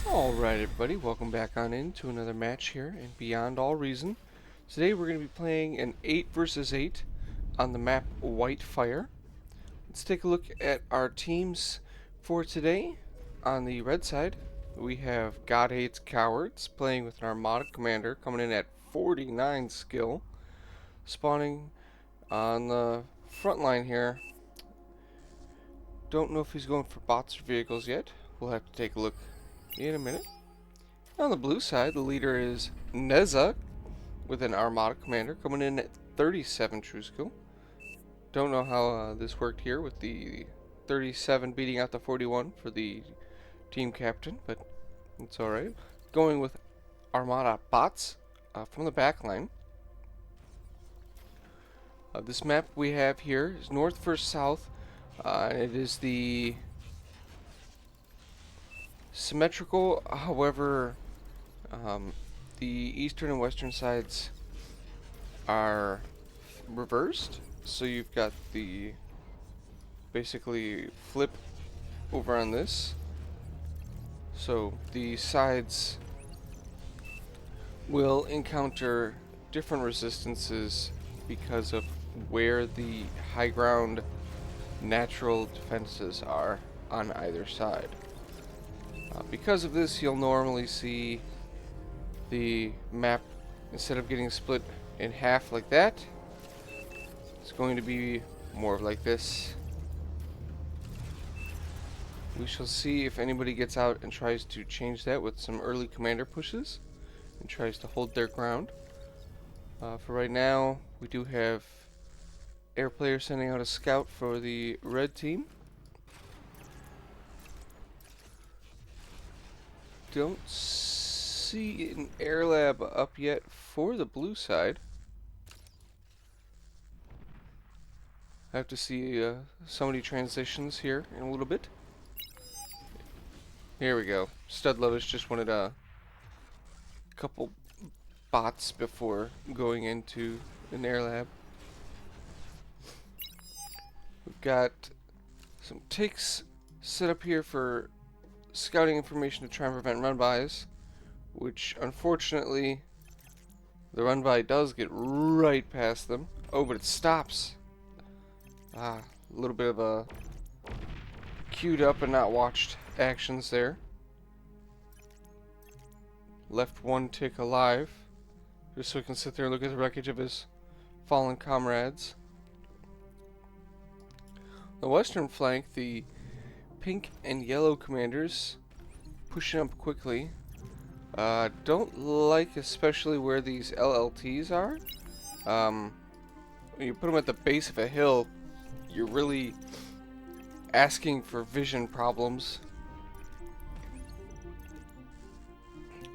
Alright everybody, welcome back on into another match here in Beyond All Reason. Today we're going to be playing an 8 versus 8 on the map Whitefire. Let's take a look at our teams for today. On the red side, we have God Hates Cowards playing with an Armada Commander coming in at 49 skill. Spawning on the front line here. Don't know if he's going for bots or vehicles yet. We'll have to take a look in a minute. On the blue side, the leader is Neza with an Armada Commander coming in at 37 true skill. Don't know how this worked here with the 37 beating out the 41 for the team captain, but it's alright. Going with Armada bots from the back line. This map we have here is north versus south. It is the symmetrical, however, the eastern and western sides are reversed. So you've got the basically flip over on this. So the sides will encounter different resistances because of where the high ground natural defenses are on either side. Because of this, you'll normally see the map, instead of getting split in half like that, it's going to be more like this. We shall see if anybody gets out and tries to change that with some early commander pushes and tries to hold their ground. For right now, we do have air player sending out a scout for the red team. Don't see an air lab up yet for the blue side. I have to see somebody transitions here in a little bit. Here we go. Stud Lotus just wanted a couple bots before going into an air lab. We've got some ticks set up here for scouting information to try and prevent run-bys, which unfortunately the run-by does get right past them. Oh, but it stops. A little bit of a queued up and not watched actions there. Left one tick alive, just so he can sit there and look at the wreckage of his fallen comrades. The western flank, the pink and yellow commanders pushing up quickly. Don't like especially where these LLTs are. When you put them at the base of a hill, you're really asking for vision problems.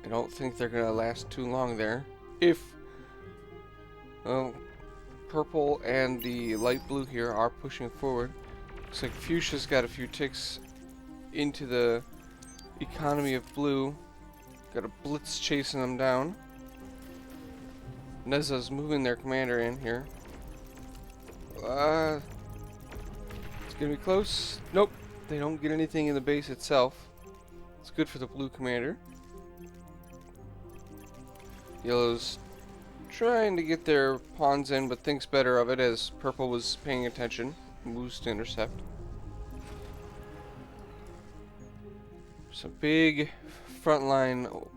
I don't think they're gonna last too long there. If purple and the light blue here are pushing forward. Looks like Fuchsia's got a few ticks into the economy of blue. Got a blitz chasing them down. Neza's moving their commander in here. It's gonna be close. Nope, they don't get anything in the base itself. It's good for the blue commander. Yellow's trying to get their pawns in, but thinks better of it as purple was paying attention. Moves to intercept. Some big frontline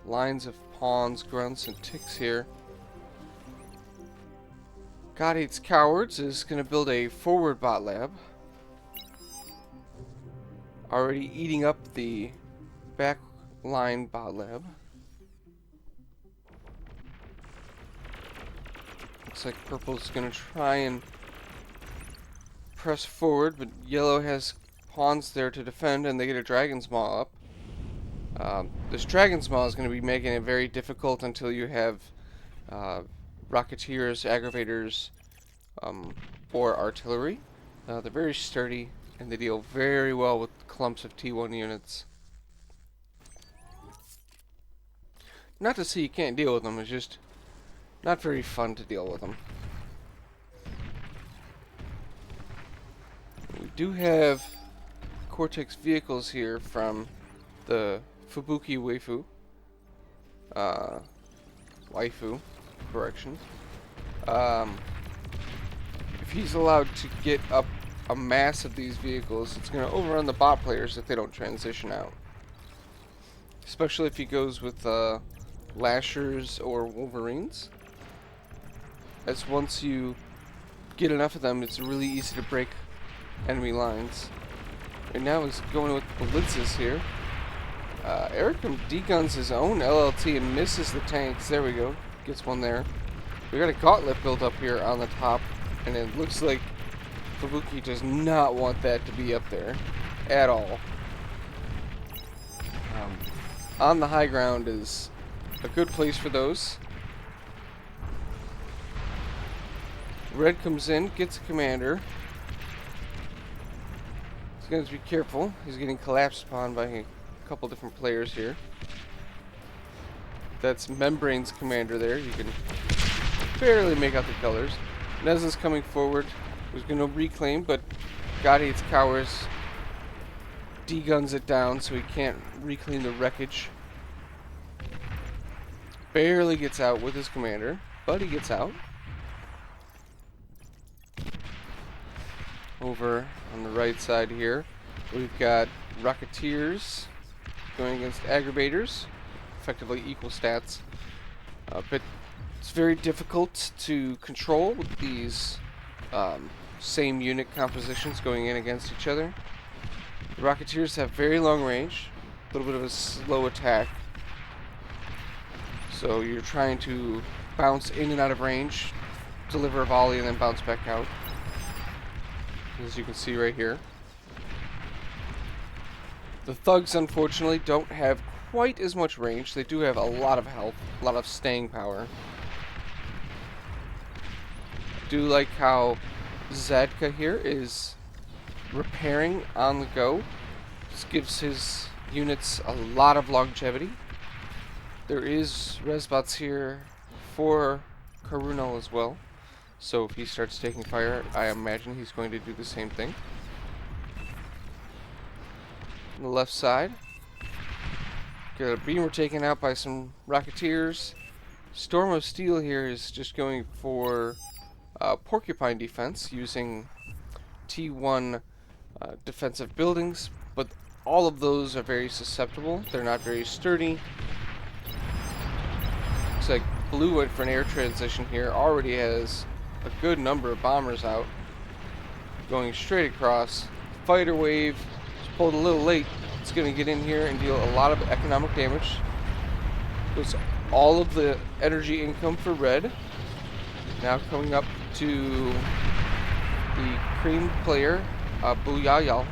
lines of pawns, grunts, and ticks here. God Hates Cowards is going to build a forward bot lab. Already eating up the back line bot lab. Looks like purple's going to try and press forward, but yellow has pawns there to defend, and they get a Dragon's Maw up. This Dragon's Maw is going to be making it very difficult until you have Rocketeers, Aggravators, or Artillery. They're very sturdy, and they deal very well with clumps of T1 units. Not to say you can't deal with them, it's just not very fun to deal with them. We do have Cortex vehicles here from the Fubuki waifu, correction. If he's allowed to get up a mass of these vehicles, it's going to overrun the bot players if they don't transition out. Especially if he goes with Lashers or Wolverines. As once you get enough of them, it's really easy to break enemy lines. And now he's going with blitzes here. Eric D-guns his own LLT and misses the tanks. There we go. Gets one there. We got a gauntlet built up here on the top, and it looks like Fubuki does not want that to be up there at all. On the high ground is a good place for those. Red comes in, gets a commander. He's going to be careful. He's getting collapsed upon by a couple different players here. That's Membrane's commander there. You can barely make out the colors. Neza's coming forward. He's going to reclaim, but God Hates Cowards D-guns it down so he can't reclaim the wreckage. Barely gets out with his commander, but he gets out. Over on the right side here, we've got Rocketeers going against Aggravators, effectively equal stats. But it's very difficult to control with these same unit compositions going in against each other. The Rocketeers have very long range, a little bit of a slow attack. So you're trying to bounce in and out of range, deliver a volley, and then bounce back out. As you can see right here. The Thugs, unfortunately, don't have quite as much range. They do have a lot of health, a lot of staying power. I do like how Zadka here is repairing on the go. This gives his units a lot of longevity. There is resbots here for Karunal as well. So if he starts taking fire, I imagine he's going to do the same thing. On the left side, got a beamer taken out by some Rocketeers. Storm of Steel here is just going for Porcupine defense using T1 defensive buildings, but all of those are very susceptible. They're not very sturdy. Looks like Blue went for an air transition here. Already has a good number of bombers out. Going straight across. Fighter wave is pulled a little late. It's going to get in here and deal a lot of economic damage. Puts all of the energy income for red. Now coming up to the cream player, Abuyayal.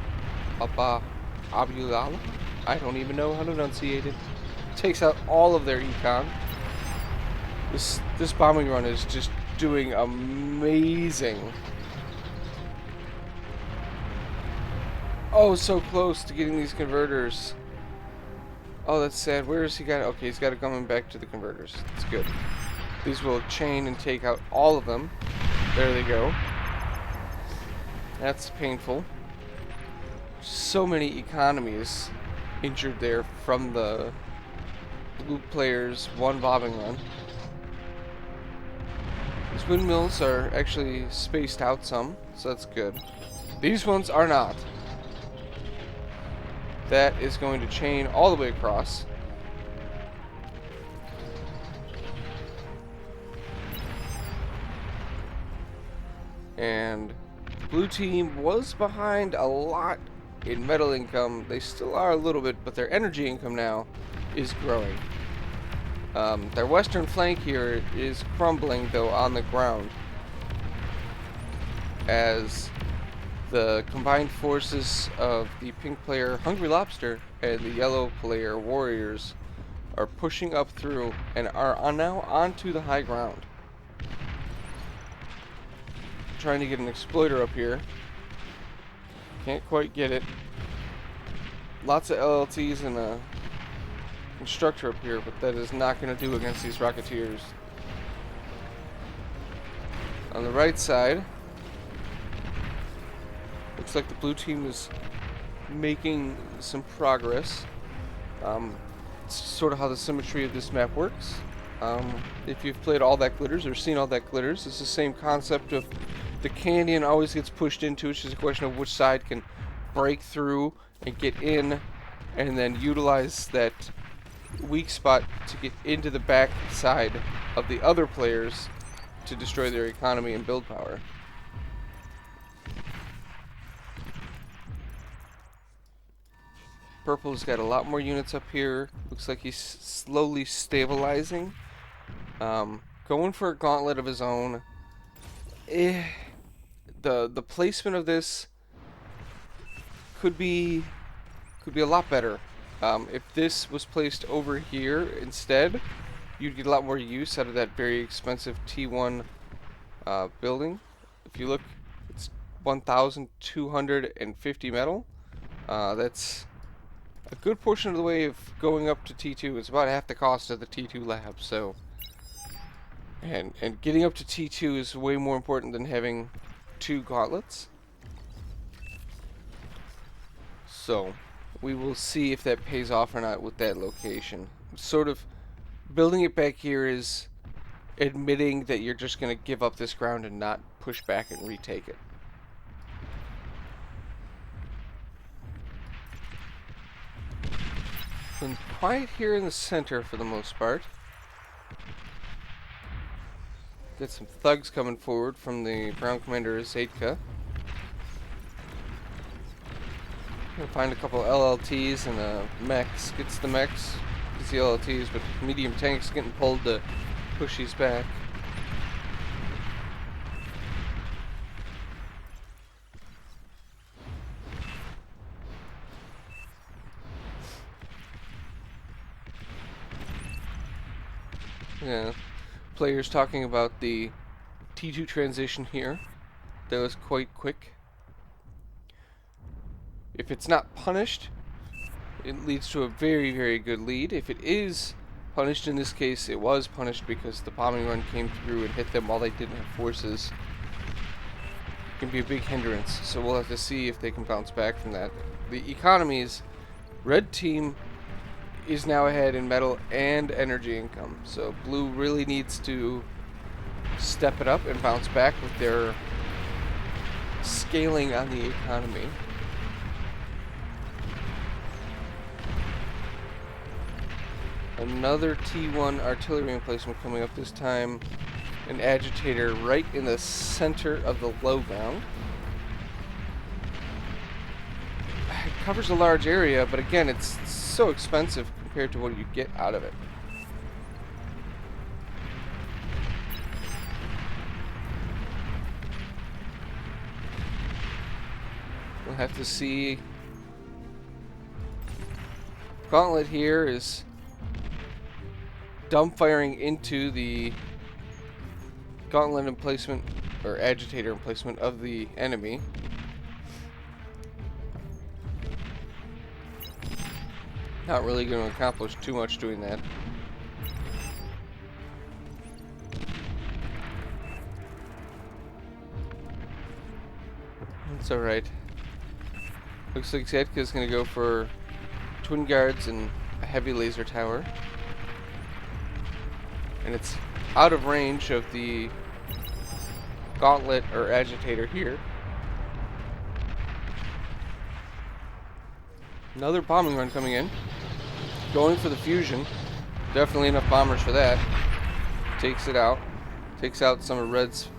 Abuyayal. I don't even know how to enunciate it. Takes out all of their econ. This bombing run is just doing amazing. Oh, so close to getting these converters. Oh, that's sad. Where has he got it? Okay, he's got it coming back to the converters. That's good. These will chain and take out all of them. There they go. That's painful. So many economies injured there from the blue players' one bombing run. These windmills are actually spaced out some, so that's good. These ones are not. That is going to chain all the way across. And the blue team was behind a lot in metal income. They still are a little bit, but their energy income now is growing. Their western flank here is crumbling, though, on the ground, as the combined forces of the pink player Hungry Lobster and the yellow player Warriors are pushing up through and are now onto the high ground. Trying to get an exploiter up here. Can't quite get it. Lots of LLTs and a constructor up here, but that is not going to do against these Rocketeers. On the right side, looks like the blue team is making some progress. It's sort of how the symmetry of this map works. If you've played All That Glitters or seen All That Glitters, it's the same concept of the canyon always gets pushed into. It's just a question of which side can break through and get in, and then utilize that weak spot to get into the back side of the other players to destroy their economy and build power. Purple's got a lot more units up here. Looks like he's slowly stabilizing. Going for a gauntlet of his own. The placement of this could be a lot better. If this was placed over here instead, you'd get a lot more use out of that very expensive T1 building. If you look, it's 1,250 metal. That's a good portion of the way of going up to T2. It's about half the cost of the T2 lab, so and getting up to T2 is way more important than having 2 gauntlets. So we will see if that pays off or not with that location. Sort of building it back here is admitting that you're just going to give up this ground and not push back and retake it. Been quiet here in the center for the most part. Got some thugs coming forward from the Brown Commander Zaidka. Gonna find a couple LLTs and mechs. Gets the mechs, gets the LLTs, but medium tanks getting pulled to push these back. Yeah, players talking about the T2 transition here. That was quite quick. If it's not punished, it leads to a very, very good lead. If it is punished, in this case, it was punished because the bombing run came through and hit them while they didn't have forces. It can be a big hindrance, so we'll have to see if they can bounce back from that. The economies, red team is now ahead in metal and energy income, so blue really needs to step it up and bounce back with their scaling on the economy. Another T1 artillery emplacement coming up, this time an agitator right in the center of the low ground. It covers a large area, but again, it's so expensive compared to what you get out of it. We'll have to see. Gauntlet here is dump firing into the gauntlet emplacement or agitator emplacement of the enemy. Not really going to accomplish too much doing that. It's alright. Looks like Zaidka is going to go for twin guards and a heavy laser tower. And it's out of range of the gauntlet or agitator here. Another bombing run coming in. Going for the fusion. Definitely enough bombers for that. Takes it out. Takes out some of Red's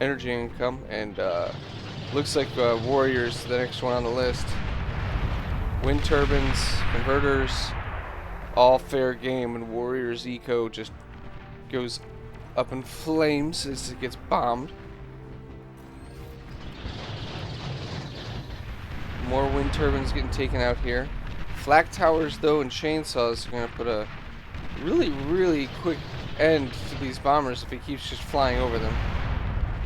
energy income. And looks like Warriors, the next one on the list. Wind turbines, converters, all fair game. And Warriors eco just goes up in flames as it gets bombed. More wind turbines getting taken out here. Flak towers, though, and chainsaws are going to put a really, really quick end to these bombers if he keeps just flying over them.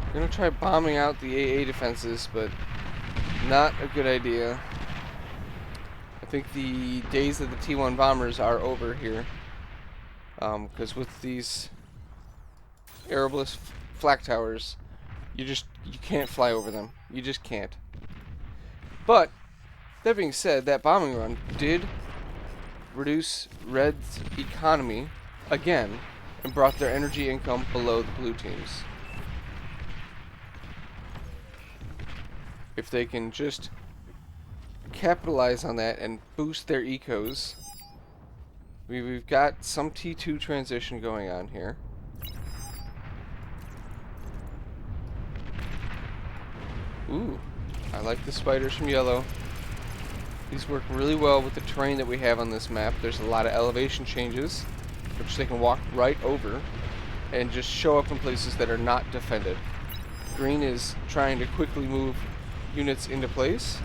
I'm going to try bombing out the AA defenses, but not a good idea. I think the days of the T1 bombers are over here. Because with these Erebus flak towers, you can't fly over them. You just can't. But that being said, that bombing run did reduce Red's economy again and brought their energy income below the blue teams. If they can just capitalize on that and boost their ecos. We've got some T2 transition going on here. Ooh, I like the spiders from yellow. These work really well with the terrain that we have on this map. There's a lot of elevation changes, which they can walk right over and just show up in places that are not defended. Green is trying to quickly move units into place,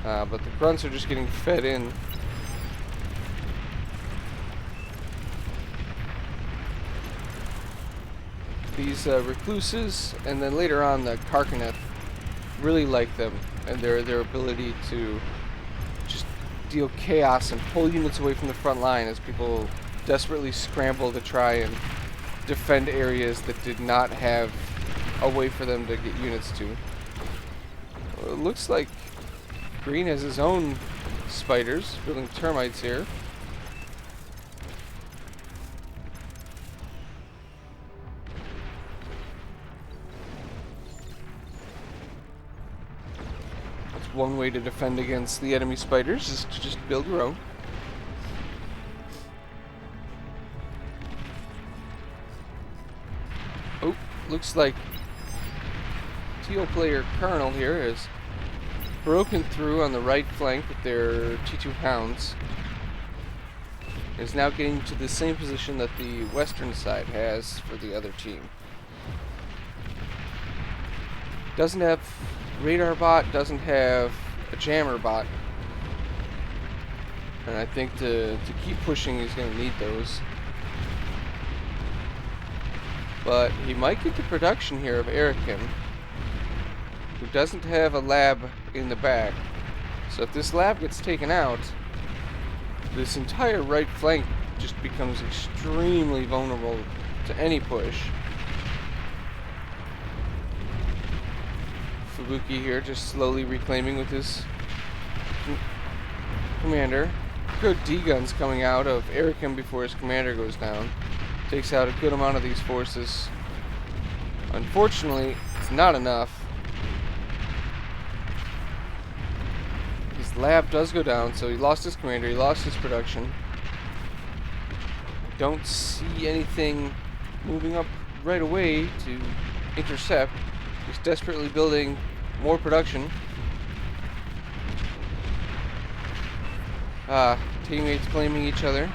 but the grunts are just getting fed in. These recluses, and then later on the Carcanet, really like them and their ability to just deal chaos and pull units away from the front line as people desperately scramble to try and defend areas that did not have a way for them to get units to. Well, it looks like Green has his own spiders building termites here. That's one way to defend against the enemy spiders, is to just build your own. Oh, looks like teal player Colonel here has broken through on the right flank with their T2 hounds. Is now getting to the same position that the western side has for the other team. Doesn't have radar bot, doesn't have a jammer bot. And I think to keep pushing he's going to need those. But he might get the production here of Erikim, who doesn't have a lab in the back. So if this lab gets taken out, this entire right flank just becomes extremely vulnerable to any push. Fubuki here just slowly reclaiming with his commander. Good D-guns coming out of Erikim before his commander goes down. Takes out a good amount of these forces. Unfortunately, it's not enough. His lab does go down, so he lost his commander, he lost his production. Don't see anything moving up right away to intercept. He's desperately building more production. Teammates blaming each other.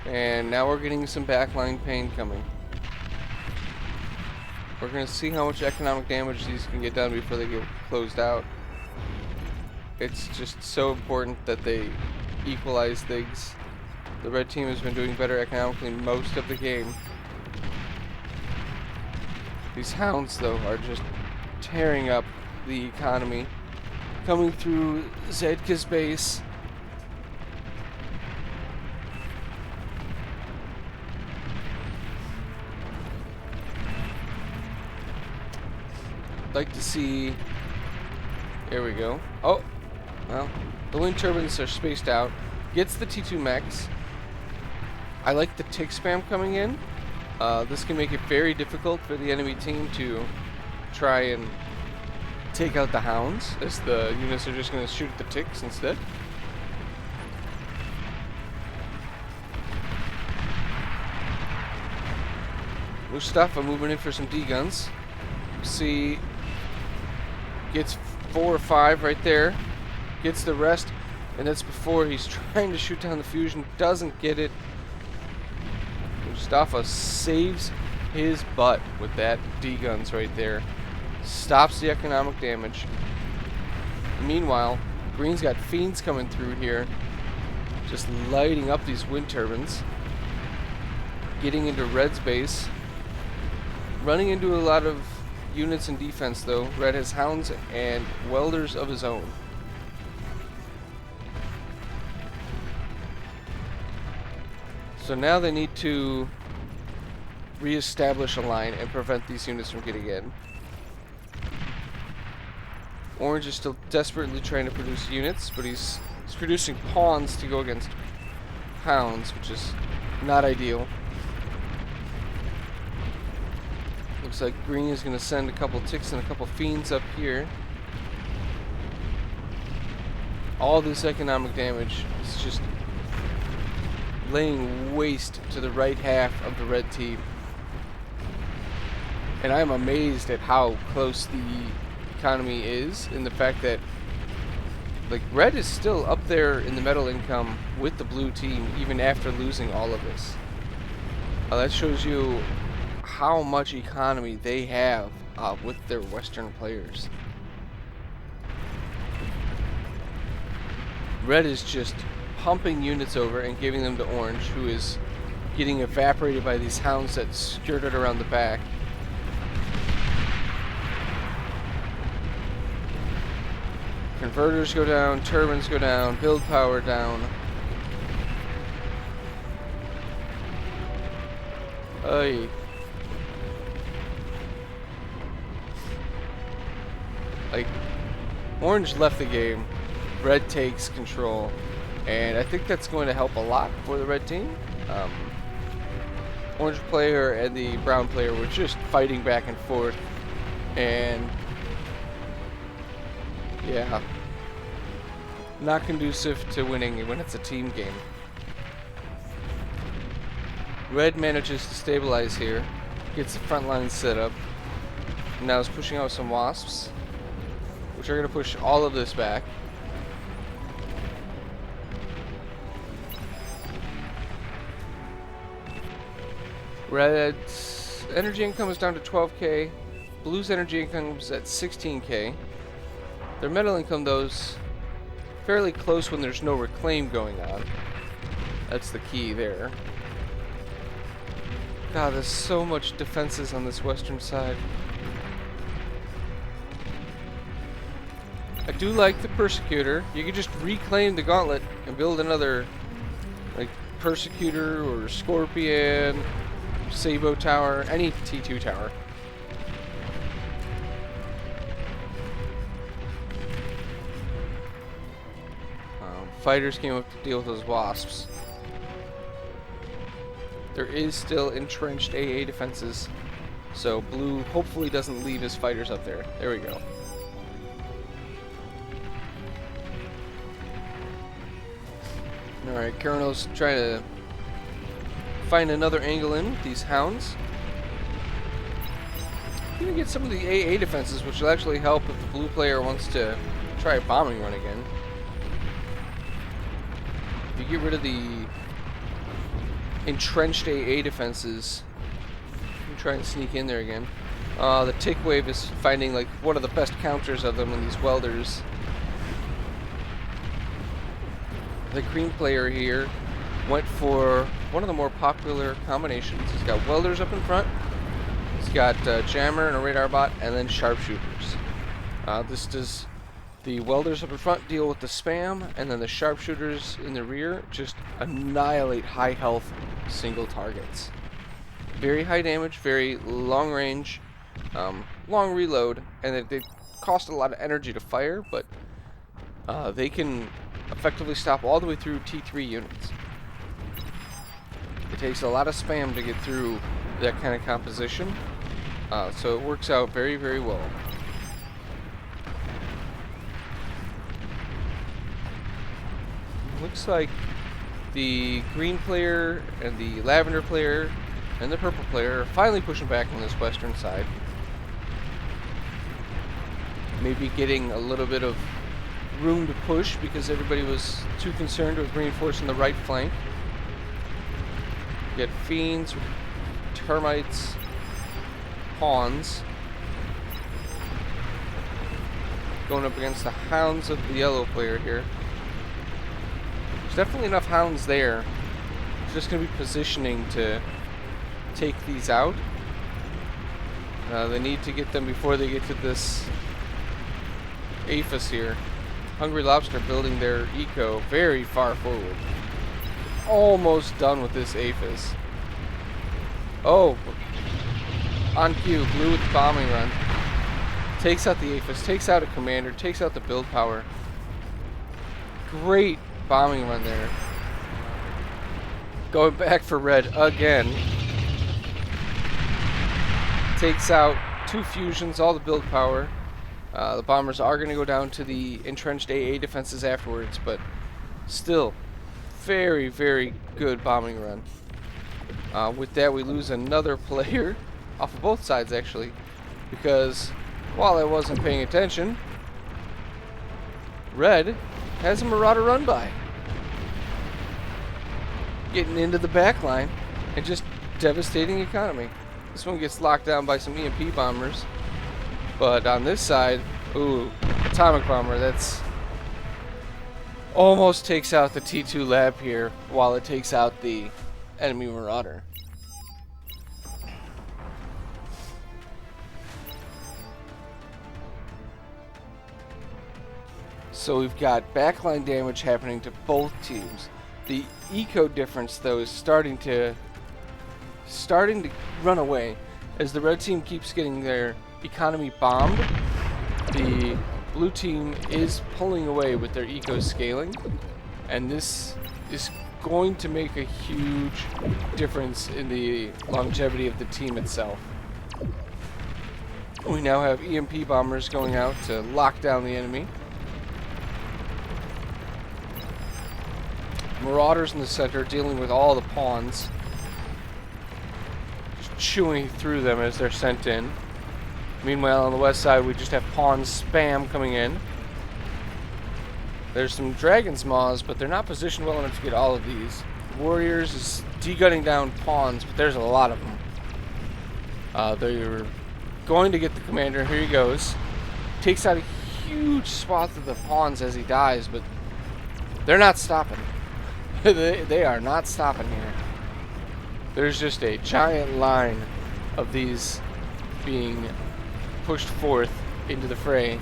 And now we're getting some backline pain coming. We're going to see how much economic damage these can get done before they get closed out. It's just so important that they equalize things. The red team has been doing better economically most of the game. These hounds, though, are just tearing up the economy. Coming through Zedka's base. Like to see. There we go. Oh, well, the wind turbines are spaced out. Gets the T2 mechs. I like the tick spam coming in. This can make it very difficult for the enemy team to try and take out the hounds, as the units are just going to shoot at the ticks instead. Mustafa moving in for some D-guns. See, gets 4 or 5 right there. Gets the rest, and that's before he's trying to shoot down the fusion. Doesn't get it. Mustafa saves his butt with that D-guns right there. Stops the economic damage. Meanwhile, Green's got fiends coming through here, just lighting up these wind turbines. Getting into Red's base. Running into a lot of units in defense, though. Red has hounds and welders of his own. So now they need to reestablish a line and prevent these units from getting in. Orange is still desperately trying to produce units, but he's producing pawns to go against hounds, which is not ideal. Looks like green is going to send a couple ticks and a couple fiends up here. All this economic damage is just laying waste to the right half of the red team. And I'm amazed at how close the economy is, in the fact that like red is still up there in the medal income with the blue team even after losing all of this. That shows you how much economy they have with their Western players. Red is just pumping units over and giving them to Orange, who is getting evaporated by these hounds that skirted around the back. Converters go down, turbines go down, build power down. Ay. Like, Orange left the game, Red takes control, and I think that's going to help a lot for the red team. Orange player and the brown player were just fighting back and forth, and yeah, not conducive to winning when it's a team game. Red manages to stabilize here, gets the front line set up, now is pushing out some wasps, which are going to push all of this back. Red's energy income is down to 12k, Blue's energy income is at 16k. Their metal income, though, is fairly close when there's no reclaim going on. That's the key there. God, there's so much defenses on this western side. I do like the Persecutor. You could just reclaim the Gauntlet and build another, like, Persecutor or Scorpion, Sabo Tower, any T2 tower. Fighters came up to deal with those wasps. There is still entrenched AA defenses, so blue hopefully doesn't leave his fighters up there. There we go. Alright, Kurno's trying to find another angle in with these hounds. You can get some of the AA defenses, which will actually help if the blue player wants to try a bombing run again. If you get rid of the entrenched AA defenses, you can try and sneak in there again. The tick wave is finding like one of the best counters of them in these welders. The green player here went for one of the more popular combinations. He's got welders up in front, he's got jammer and a radar bot, and then sharpshooters. This does the welders up in front deal with the spam, and then the sharpshooters in the rear just annihilate high health single targets. Very high damage, very long range, long reload, and they cost a lot of energy to fire, but they can effectively stop all the way through T3 units. It takes a lot of spam to get through that kind of composition, so it works out very, very well. Looks like the green player and the lavender player and the purple player are finally pushing back on this western side. Maybe getting a little bit of room to push because everybody was too concerned with reinforcing the right flank. Get fiends, termites, pawns. Going up against the hounds of the yellow player here. There's definitely enough hounds there. It's just going to be positioning to take these out. They need to get them before they get to this Aphis here. Hungry Lobster building their eco very far forward. Almost done with this Aphis. Oh, on cue, blue with the bombing run. Takes out the APHIS, takes out a commander, takes out the build power. Great bombing run there. Going back for red again. Takes out 2 fusions, all the build power. The bombers are going to go down to the entrenched AA defenses afterwards, but still, very, very good bombing run. With that, we lose another player, off of both sides actually, because while I wasn't paying attention, red has a Marauder run by. Getting into the back line and just devastating economy. This one gets locked down by some EMP bombers. But on this side, ooh, atomic bomber, that's almost takes out the T2 lab here while it takes out the enemy Marauder. So we've got backline damage happening to both teams. The eco difference though is starting to run away as the red team keeps getting their economy bombed. The blue team is pulling away with their eco scaling, and this is going to make a huge difference in the longevity of the team itself. We now have EMP bombers going out to lock down the enemy. Marauders in the center dealing with all the pawns, just chewing through them as they're sent in. Meanwhile, on the west side, we just have pawn spam coming in. There's some Dragon's Maws, but they're not positioned well enough to get all of these. Warriors is de-gunning down pawns, but there's a lot of them. They're going to get the commander. Here he goes. Takes out a huge swath of the pawns as he dies, but they're not stopping. They are not stopping here. There's just a giant line of these being pushed forth into the fray.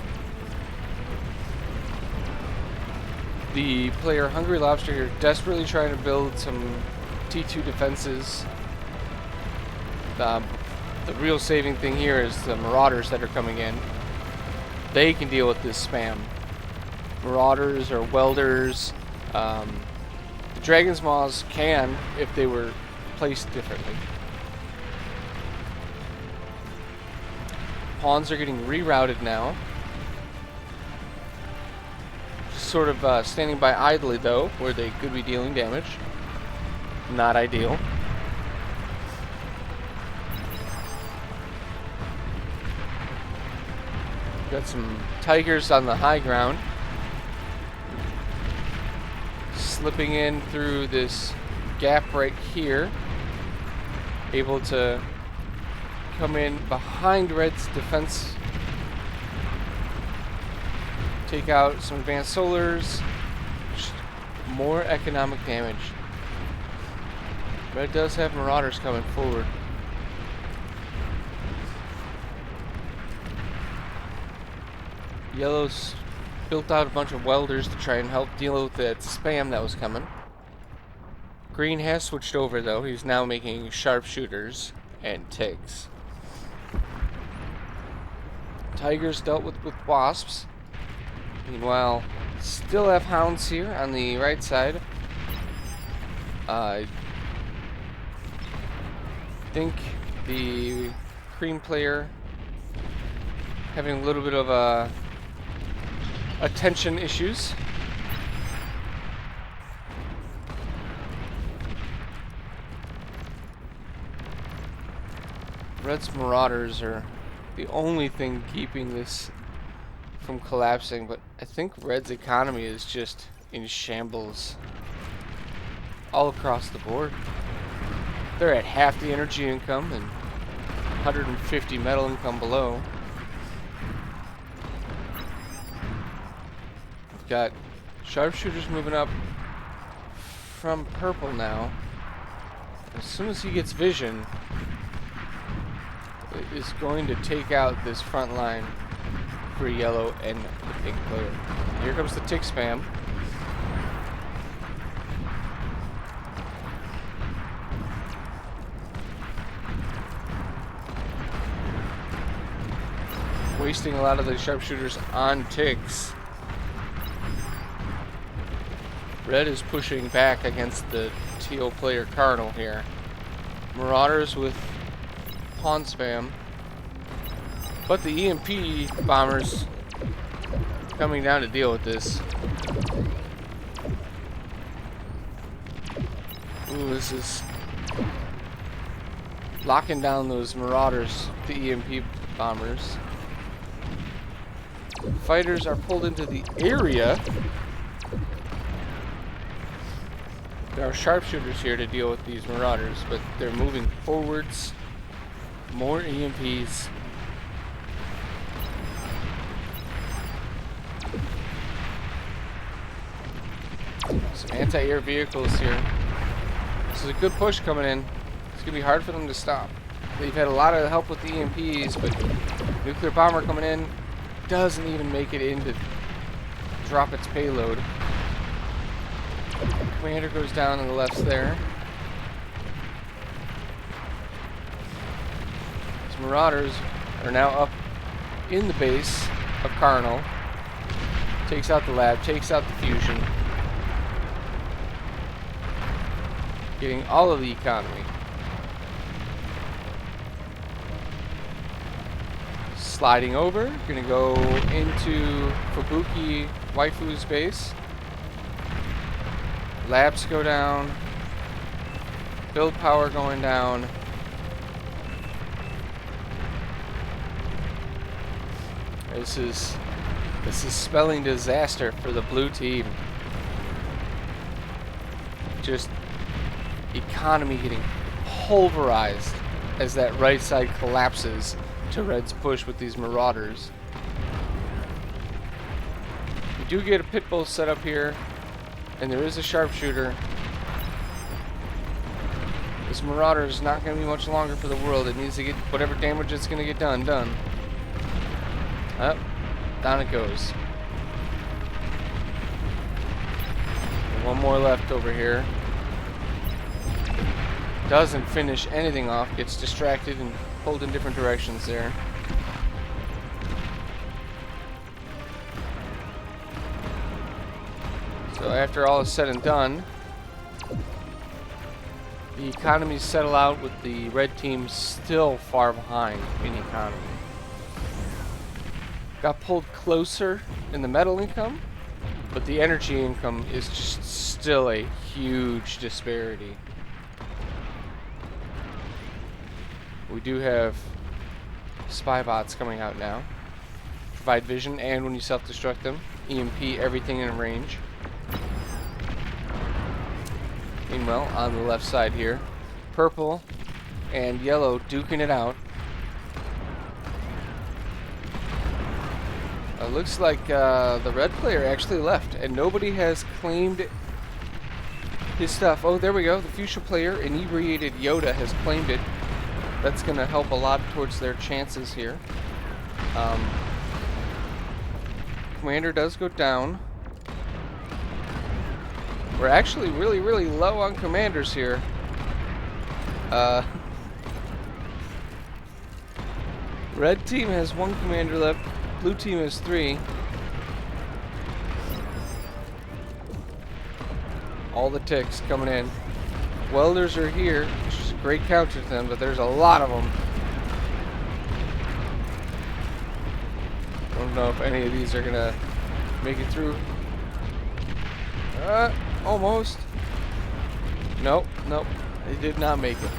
The player Hungry Lobster here desperately trying to build some T2 defenses. The real saving thing here is the Marauders that are coming in. They can deal with this spam. Marauders or Welders. The Dragon's Maws can if they were placed differently. Pawns are getting rerouted now. Just sort of standing by idly though, where they could be dealing damage. Not ideal. Got some Tigers on the high ground. Slipping in through this gap right here. Able to come in behind Red's defense. Take out some advanced solars. Just more economic damage. Red does have Marauders coming forward. Yellow's built out a bunch of Welders to try and help deal with that spam that was coming. Green has switched over though. He's now making sharpshooters and ticks. Tigers dealt with wasps. Meanwhile, still have hounds here on the right side. I think the cream player having a little bit of attention issues. Red's Marauders are the only thing keeping this from collapsing, but I think Red's economy is just in shambles all across the board. They're at half the energy income and 150 metal income below. We've got sharpshooters moving up from purple now. As soon as he gets vision, it is going to take out this front line for yellow and the pink player. Here comes the tick spam. wasting a lot of the sharpshooters on ticks. Red is pushing back against the teal player Cardinal here. Marauders with pawn spam. But the EMP bombers coming down to deal with this. Ooh, this is locking down those Marauders, the EMP bombers. Fighters are pulled into the area. There are sharpshooters here to deal with these Marauders, but they're moving forwards. More EMPs. Some anti-air vehicles here. This is a good push coming in. It's going to be hard for them to stop. They've had a lot of help with the EMPs, but nuclear bomber coming in doesn't even make it in to drop its payload. Commander goes down on the left there. These Marauders are now up in the base of Cardinal. Takes out the lab, takes out the fusion. Getting all of the economy. Sliding over, gonna go into Fubuki Waifu's base. Labs go down. Build power going down. This is spelling disaster for the blue team. Just economy getting pulverized as that right side collapses to Red's push with these Marauders. We do get a pit bull set up here, and there is a sharpshooter. This Marauder is not going to be much longer for the world. It needs to get whatever damage it's going to get done. Up, down it goes. One more left over here. Doesn't finish anything off, gets distracted and pulled in different directions there. So after all is said and done, the economies settle out with the red team still far behind in economy. Got pulled closer in the metal income, but the energy income is just still a huge disparity. We do have spy bots coming out now. Provide vision, and when you self-destruct them, EMP everything in range. Meanwhile, on the left side here, purple and yellow duking it out. Looks like the red player actually left, and nobody has claimed his stuff. Oh, there we go. The fuchsia player, inebriated Yoda, has claimed it. That's going to help a lot towards their chances here. Commander does go down. We're actually really, really low on commanders here. Red team has 1 commander left. Blue team has 3. All the ticks coming in. Welders are here, which is a great counter to them, but there's a lot of them. Don't know if any of these are gonna make it through. Almost. Nope, they did not make it.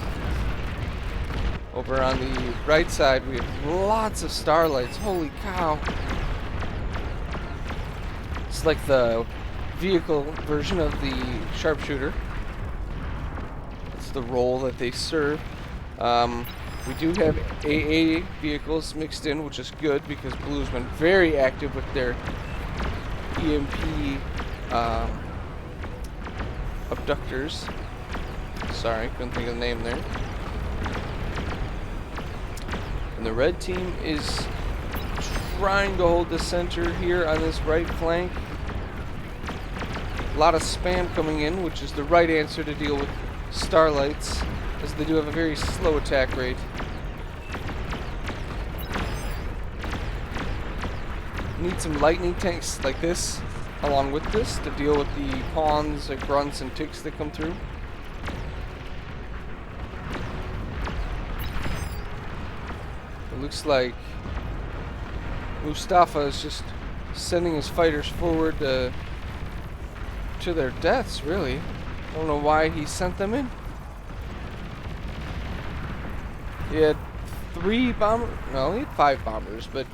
Over on the right side, we have lots of starlights. Holy cow. It's like the vehicle version of the sharpshooter. It's the role that they serve. We do have AA vehicles mixed in, which is good because Blue's been very active with their EMP abductors. Sorry, couldn't think of the name there. And the red team is trying to hold the center here on this right flank. A lot of spam coming in, which is the right answer to deal with starlights, as they do have a very slow attack rate. Need some lightning tanks like this, along with this, to deal with the pawns, grunts, and ticks that come through. It looks like Mustafa is just sending his fighters forward to their deaths, really. I don't know why he sent them in. He had 3 bombers, no, he had 5 bombers, but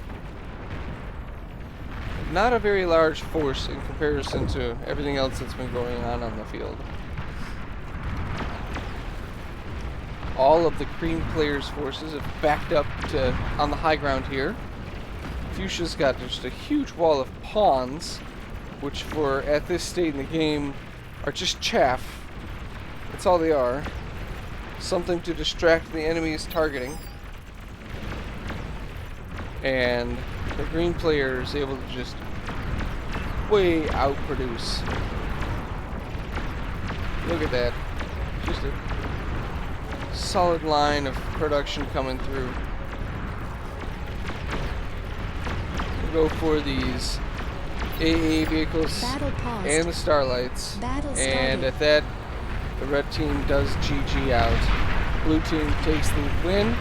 not a very large force in comparison to everything else that's been going on the field. All of the cream players' forces have backed up to on the high ground here. Fuchsia's got just a huge wall of pawns, which for at this state in the game are just chaff. That's all they are. Something to distract the enemy's targeting. And the green player is able to just way outproduce. Look at that. Just a solid line of production coming through. We'll go for these AA vehicles and the Starlights. And at that, the red team does GG out. Blue team takes the win.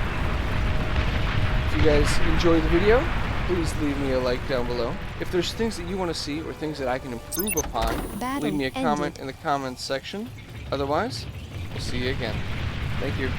If you guys enjoyed the video, please leave me a like down below. If there's things that you want to see or things that I can improve upon, leave me a comment in the comments section. Otherwise, we'll see you again. Thank you.